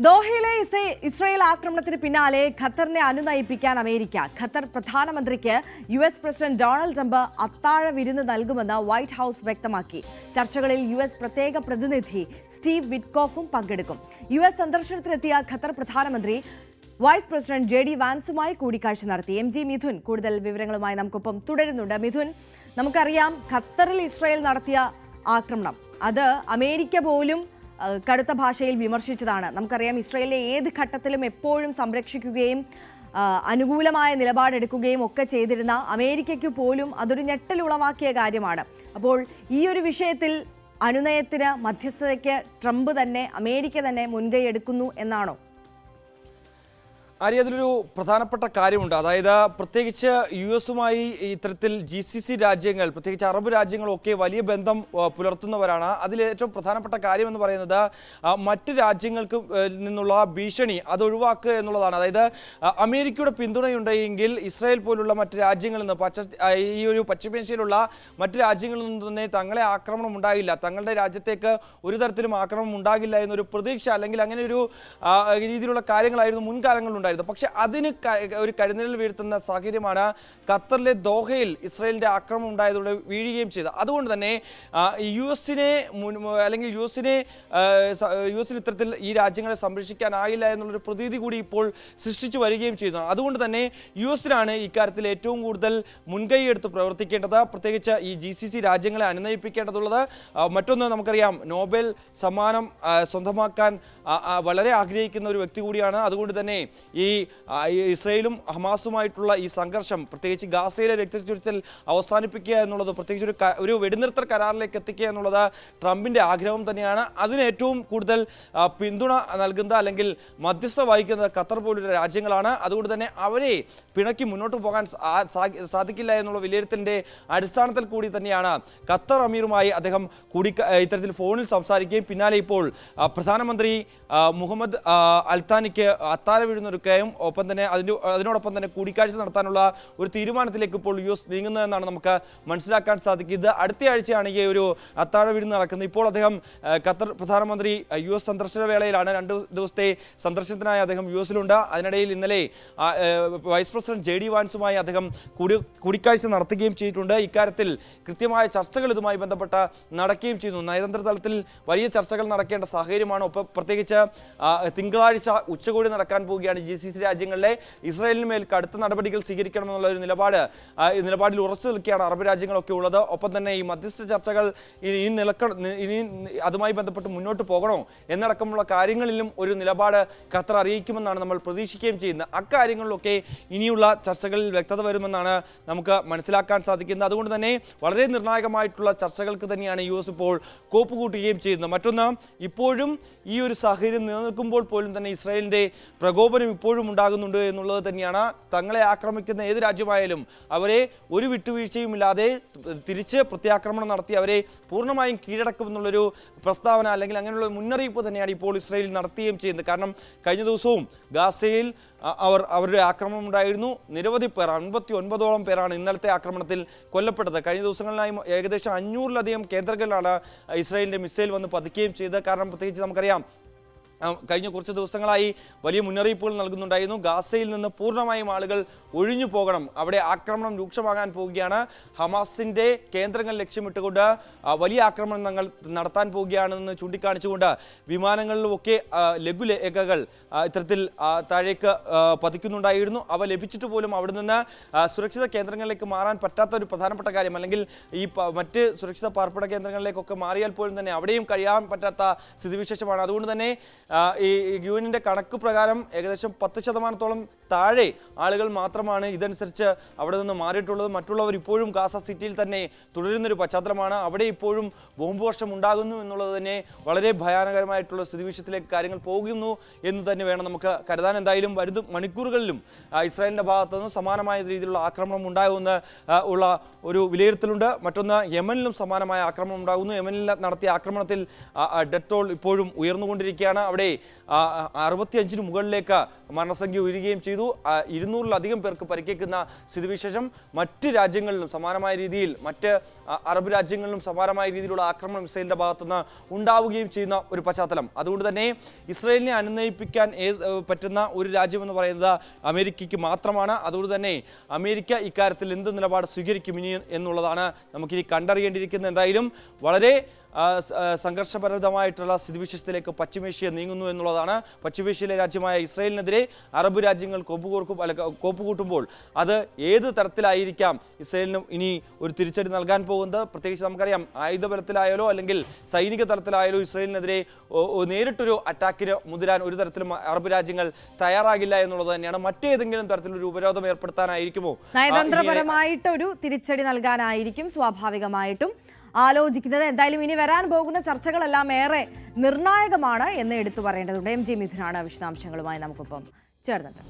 ദോഹയിലെ Israel ആക്രമണത്തിന് പിന്നാലെ ഖത്തറിനെ അനുനയിപ്പിക്കാൻ America. Qatar പ്രധാനമന്ത്രിക്ക് US പ്രസിഡന്റ് ഡൊണാൾഡ് ട്രംപ് അത്താഴ വിരുന്ന് നൽകുമെന്ന് വൈറ്റ് ഹൌസ് വ്യക്തമാക്കി. ചർച്ചകളിൽ US പ്രത്യേക പ്രതിനിധി സ്റ്റീവ് വിറ്റ്കോഫും പങ്കെടുക്കും. US സന്ദർശനത്തിനെത്തിയ ഖത്തർ പ്രധാനമന്ത്രി വൈസ് പ്രസിഡന്റ് JD വാൻസുമായി കൂടിക്കാഴ്ച നടത്തി. MG മിഥുൻ കൂടുതൽ വിവരങ്ങളുമായി നമുക്കൊപ്പം തുടരുന്നുണ്ട്. മിഥുൻ, നമുക്കറിയാം ഖത്തറിൽ ഇസ്രായേൽ നടത്തിയ ആക്രമണം അത് അമേരിക്ക പോലും കടുത്ത ഭാഷയിൽ വിമർശിച്ചതാണ്. നമുക്കറിയാം ഇസ്രായേലിനെ ഏത് ഘട്ടത്തിലും എപ്പോഴും സംരക്ഷിക്കുകയും അനുകൂലമായ നിലപാടെടുക്കുകയും ഒക്കെ ചെയ്തിരുന്ന അമേരിക്കയ്ക്ക് പോലും അതൊരു ഞെട്ടൽ ഉളവാക്കിയ കാര്യമാണ്. അപ്പോൾ ഈ ഒരു വിഷയത്തിൽ അനുനയത്തിന് മധ്യസ്ഥതയ്ക്ക് ട്രംപ് തന്നെ അമേരിക്ക തന്നെ മുൻകൈ എടുക്കുന്നു എന്നാണോ? അതിലൊരു പ്രധാനപ്പെട്ട കാര്യമുണ്ട്. അതായത് പ്രത്യേകിച്ച് US-മായി ഇത്തരത്തിൽ GCC രാജ്യങ്ങൾ, പ്രത്യേകിച്ച് അറബ് രാജ്യങ്ങളൊക്കെ വലിയ ബന്ധം പുലർത്തുന്നവരാണ്. അതിലേറ്റവും പ്രധാനപ്പെട്ട കാര്യം എന്ന് പറയുന്നത് മറ്റ് രാജ്യങ്ങൾക്ക് നിന്നുള്ള ഭീഷണി അത് ഒഴിവാക്കുക എന്നുള്ളതാണ്. അതായത് അമേരിക്കയുടെ പിന്തുണയുണ്ടെങ്കിൽ ഇസ്രായേൽ പോലുള്ള മറ്റ് രാജ്യങ്ങളിൽ നിന്ന് ഈ ഒരു പശ്ചിമേഷ്യയിലുള്ള മറ്റ് രാജ്യങ്ങളിൽ നിന്ന് തന്നെ തങ്ങളെ ആക്രമണം ഉണ്ടാകില്ല, തങ്ങളുടെ രാജ്യത്തേക്ക് ഒരു തരത്തിലും ആക്രമണം ഉണ്ടാകില്ല എന്നൊരു പ്രതീക്ഷ അല്ലെങ്കിൽ അങ്ങനെ ഒരു രീതിയിലുള്ള കാര്യങ്ങളായിരുന്നു മുൻകാലങ്ങളിലുണ്ടായിരുന്നത്. പക്ഷെ അതിന് ഒരു കരുനിഴൽ വീഴ്ത്തുന്ന സാഹചര്യമാണ് ഖത്തറിലെ ദോഹയിൽ ഇസ്രായേലിന്റെ ആക്രമണം ഉണ്ടായതോടെ വീഴുകയും ചെയ്തത്. അതുകൊണ്ട് തന്നെ യുഎസിന് ഇത്തരത്തിൽ ഈ രാജ്യങ്ങളെ സംരക്ഷിക്കാനായില്ല എന്നുള്ളൊരു പ്രതീതി കൂടി ഇപ്പോൾ സൃഷ്ടിച്ചു വരികയും ചെയ്യുന്നു. അതുകൊണ്ട് തന്നെ US-നാണ് ഇക്കാര്യത്തിൽ ഏറ്റവും കൂടുതൽ മുൻകൈ എടുത്ത് പ്രവർത്തിക്കേണ്ടത്, പ്രത്യേകിച്ച് ഈ GCC രാജ്യങ്ങളെ അനുനയിപ്പിക്കേണ്ടതുള്ളത്. മറ്റൊന്ന്, നമുക്കറിയാം നോബൽ സമ്മാനം സ്വന്തമാക്കാൻ വളരെ ആഗ്രഹിക്കുന്ന ഒരു വ്യക്തി കൂടിയാണ്. അതുകൊണ്ട് തന്നെ ഈ ഇസ്രായേലും ഹമാസുമായിട്ടുള്ള ഈ സംഘർഷം, പ്രത്യേകിച്ച് ഗാസയിലെ രക്തച്ചൊരിച്ചിൽ അവസാനിപ്പിക്കുക എന്നുള്ളത്, പ്രത്യേകിച്ച് ഒരു വെടിനിർത്തൽ കരാറിലേക്ക് എത്തിക്കുക എന്നുള്ളത് ട്രംപിന്റെ ആഗ്രഹം തന്നെയാണ്. അതിന് ഏറ്റവും കൂടുതൽ പിന്തുണ നൽകുന്ന അല്ലെങ്കിൽ മധ്യസ്ഥ വഹിക്കുന്നത് ഖത്തർ പോലുള്ള രാജ്യങ്ങളാണ്. അതുകൊണ്ട് തന്നെ അവരെ പിണക്കി മുന്നോട്ട് പോകാൻ സാധിക്കില്ല എന്നുള്ള വിലയിരുത്തലിന്റെ അടിസ്ഥാനത്തിൽ കൂടി തന്നെയാണ് ഖത്തർ അമീറുമായി അദ്ദേഹം ഇത്തരത്തിൽ ഫോണിൽ സംസാരിക്കുകയും പിന്നാലെ ഇപ്പോൾ പ്രധാനമന്ത്രി മുഹമ്മദ് അൽത്താനിക്ക് അത്താഴ വിരുന്നൊരുക്കുകയും ഒപ്പം തന്നെ അതിനോടൊപ്പം തന്നെ കൂടിക്കാഴ്ച നടത്താനുള്ള ഒരു തീരുമാനത്തിലേക്ക് ഇപ്പോൾ US നീങ്ങുന്നതെന്നാണ് നമുക്ക് മനസ്സിലാക്കാൻ സാധിക്കുന്നത്. അടുത്ത ആഴ്ചയാണ് ഈ ഒരു അത്താഴ വിരുന്ന് നടക്കുന്നത്. ഇപ്പോൾ അദ്ദേഹം ഖത്തർ പ്രധാനമന്ത്രി US സന്ദർശന വേളയിലാണ്. 2 ദിവസത്തെ സന്ദർശനത്തിനായി അദ്ദേഹം US-ലുണ്ട്. അതിനിടയിൽ ഇന്നലെ വൈസ് പ്രസിഡന്റ് JD വാൻസുമായി അദ്ദേഹം കൂടിക്കാഴ്ച നടത്തുകയും ചെയ്തിട്ടുണ്ട്. ഇക്കാര്യത്തിൽ കൃത്യമായ ചർച്ചകൾ ഇതുമായി ബന്ധപ്പെട്ട് നടക്കുകയും ചെയ്യുന്നു. നയതന്ത്ര തലത്തിൽ വലിയ ചർച്ചകൾ നടക്കേണ്ട സാഹചര്യമാണ്. ഒപ്പം പ്രത്യേകിച്ച് തിങ്കളാഴ്ച ഉച്ചകോടി നടക്കാൻ പോവുകയാണ്. GCC രാജ്യങ്ങളിലെ ഇസ്രായേലിന് മേൽ കടുത്ത നടപടികൾ സ്വീകരിക്കണമെന്നുള്ള ഒരു നിലപാടിൽ ഉറച്ചു നിൽക്കുകയാണ് അറബ് രാജ്യങ്ങളൊക്കെ ഉള്ളത്. ഒപ്പം തന്നെ ഈ മധ്യസ്ഥ ചർച്ചകൾ ഇനി അതുമായി ബന്ധപ്പെട്ട് മുന്നോട്ട് പോകണോ എന്നടക്കമുള്ള കാര്യങ്ങളിലും ഒരു നിലപാട് ഖത്തർ അറിയിക്കുമെന്നാണ് നമ്മൾ പ്രതീക്ഷിക്കുകയും ചെയ്യുന്നത്. അക്കാര്യങ്ങളിലൊക്കെ ഇനിയുള്ള ചർച്ചകളിൽ വ്യക്തത വരുമെന്നാണ് നമുക്ക് മനസ്സിലാക്കാൻ സാധിക്കുന്നത്. അതുകൊണ്ട് തന്നെ വളരെ നിർണായകമായിട്ടുള്ള ചർച്ചകൾക്ക് തന്നെയാണ് US ഇപ്പോൾ കോപ്പ് കൂട്ടുകയും ചെയ്യുന്നത്. മറ്റൊന്ന്, ഇപ്പോഴും ഈ ഒരു സാഹചര്യം നിലനിൽക്കുമ്പോൾ പോലും തന്നെ ഇസ്രായേലിന്റെ പ്രകോപനം ഇപ്പോഴും ഉണ്ടാകുന്നുണ്ട് എന്നുള്ളത് തന്നെയാണ്. തങ്ങളെ ആക്രമിക്കുന്ന ഏത് രാജ്യമായാലും അവരെ ഒരു വിട്ടുവീഴ്ചയും ഇല്ലാതെ തിരിച്ച് പ്രത്യാക്രമണം നടത്തി അവരെ പൂർണ്ണമായും കീഴടക്കുമെന്നുള്ളൊരു പ്രസ്താവന അല്ലെങ്കിൽ അങ്ങനെയുള്ള മുന്നറിയിപ്പ് തന്നെയാണ് ഇപ്പോൾ ഇസ്രായേൽ നടത്തുകയും ചെയ്യുന്നത്. കാരണം കഴിഞ്ഞ ദിവസവും ഗാസയിൽ അവരുടെ ആക്രമണം ഉണ്ടായിരുന്നു. നിരവധി പേർ, 59ഓളം പേരാണ് ഇന്നലത്തെ ആക്രമണത്തിൽ കൊല്ലപ്പെട്ടത്. കഴിഞ്ഞ ദിവസങ്ങളിലായി ഏകദേശം 500-ലധികം കേന്ദ്രങ്ങളിലാണ് ഇസ്രായേലിന്റെ മിസൈൽ വന്ന് പതിക്കുകയും ചെയ്തത്. കാരണം പ്രത്യേകിച്ച് നമുക്കറിയാം കഴിഞ്ഞ കുറച്ച് ദിവസങ്ങളായി വലിയ മുന്നറിയിപ്പുകൾ നൽകുന്നുണ്ടായിരുന്നു. ഗാസയിൽ നിന്ന് പൂർണ്ണമായും ആളുകൾ ഒഴിഞ്ഞു പോകണം, അവിടെ ആക്രമണം രൂക്ഷമാകാൻ പോവുകയാണ്, ഹമാസിന്റെ കേന്ദ്രങ്ങൾ ലക്ഷ്യമിട്ടുകൊണ്ട് വലിയ ആക്രമണങ്ങൾ നടത്താൻ പോവുകയാണെന്ന് ചൂണ്ടിക്കാണിച്ചുകൊണ്ട് വിമാനങ്ങളിലുമൊക്കെ ലഘുലേഖകൾ ഇത്തരത്തിൽ താഴേക്ക് പതിക്കുന്നുണ്ടായിരുന്നു. അവ ലഭിച്ചിട്ട് പോലും അവിടെ നിന്ന് സുരക്ഷിത കേന്ദ്രങ്ങളിലേക്ക് മാറാൻ പറ്റാത്ത ഒരു പ്രധാനപ്പെട്ട കാര്യം, അല്ലെങ്കിൽ ഈ മറ്റ് സുരക്ഷിത പാർപ്പിട കേന്ദ്രങ്ങളിലേക്കൊക്കെ മാറിയാൽ പോലും തന്നെ അവിടെയും കഴിയാൻ പറ്റാത്ത സ്ഥിതിവിശേഷമാണ്. അതുകൊണ്ട് തന്നെ ഈ UN-ന്റെ കണക്ക് പ്രകാരം ഏകദേശം 10% താഴെ ആളുകൾ മാത്രമാണ് ഇതനുസരിച്ച് അവിടെ നിന്ന് മാറിയിട്ടുള്ളത്. മറ്റുള്ളവർ ഇപ്പോഴും ഗാസ സിറ്റിയിൽ തന്നെ തുടരുന്നൊരു പശ്ചാത്തലമാണ്. അവിടെ ഇപ്പോഴും ബോംബ് വർഷം ഉണ്ടാകുന്നു എന്നുള്ളത് തന്നെ വളരെ ഭയാനകരമായിട്ടുള്ള സ്ഥിതിവിശേഷത്തിലേക്ക് കാര്യങ്ങൾ പോകുന്നു എന്ന് തന്നെ വേണം നമുക്ക് കരുതാൻ. എന്തായാലും വരും മണിക്കൂറുകളിലും ഇസ്രായേലിന്റെ ഭാഗത്തു നിന്ന് സമാനമായ രീതിയിലുള്ള ആക്രമണം ഉണ്ടാകുമെന്ന് ഉള്ള ഒരു വിലയിരുത്തലുണ്ട്. മറ്റൊന്ന്, യമനിലും സമാനമായ ആക്രമണം ഉണ്ടാകുന്നു. യമനിൽ നടത്തിയ ആക്രമണത്തിൽ ഡെത്ത് ടോൾ ഇപ്പോഴും ഉയർന്നുകൊണ്ടിരിക്കുകയാണ്. അവിടെ ഉൾപ്പെടെ 65 മുകളിലേക്ക് മരണസംഖ്യ ഉയരുകയും ചെയ്തു. 200-ലധികം പേർക്ക് പരിക്കേൽക്കുന്ന സ്ഥിതിവിശേഷം മറ്റ് രാജ്യങ്ങളിലും സമാനമായ രീതിയിൽ മറ്റ് അറബ് രാജ്യങ്ങളിലും സമാനമായ രീതിയിലുള്ള ആക്രമണം ഇസ്രായേലിന്റെ ഭാഗത്തുനിന്ന് ഉണ്ടാവുകയും ചെയ്യുന്ന ഒരു പശ്ചാത്തലം. അതുകൊണ്ട് തന്നെ ഇസ്രായേലിനെ അനുനയിപ്പിക്കാൻ പറ്റുന്ന ഒരു രാജ്യമെന്ന് പറയുന്നത് അമേരിക്കയ്ക്ക് മാത്രമാണ്. അതുകൊണ്ട് തന്നെ അമേരിക്ക ഇക്കാര്യത്തിൽ എന്ത് നിലപാട് സ്വീകരിക്കും ഇനി എന്നുള്ളതാണ് നമുക്കിനി കണ്ടറിയേണ്ടിയിരിക്കുന്നത്. എന്തായാലും വളരെ സംഘർഷപരമായിട്ടുള്ള സ്ഥിതിവിശേഷത്തിലേക്ക് പശ്ചിമേഷ്യ നീങ്ങുന്നു എന്നുള്ളതാണ്. പശ്ചിമേഷ്യയിലെ രാജ്യമായ ഇസ്രായേലിനെതിരെ അറബ് രാജ്യങ്ങൾ കോപ്പുകൂട്ടുമ്പോൾ അത് ഏത് തരത്തിലായിരിക്കാം ഇസ്രായേലിന് ഇനി ഒരു തിരിച്ചടി നൽകാൻ പോകുന്നത്? പ്രത്യേകിച്ച് നമുക്കറിയാം, ആയുധബലത്തിലായാലോ അല്ലെങ്കിൽ സൈനിക തലത്തിലായാലോ ഇസ്രായേലിനെതിരെ നേരിട്ടൊരു അറ്റാക്കിന് മുതിരാൻ ഒരു തരത്തിലും അറബ് രാജ്യങ്ങൾ തയ്യാറാകില്ല എന്നുള്ളത് തന്നെയാണ്. മറ്റേതെങ്കിലും തരത്തിലൊരു ഉപരോധം ഏർപ്പെടുത്താനായിരിക്കുമോ? നയതന്ത്രപരമായിട്ടൊരു തിരിച്ചടി നൽകാനായിരിക്കും സ്വാഭാവികമായിട്ടും ആലോചിക്കുന്നത്. എന്തായാലും ഇനി വരാൻ പോകുന്ന ചർച്ചകളെല്ലാം ഏറെ നിർണായകമാണ് എന്ന് എടുത്തു പറയേണ്ടതുണ്ട്. MJ മിഥുനാണ് വിശദാംശങ്ങളുമായി നമുക്കൊപ്പം ചേർന്നത്.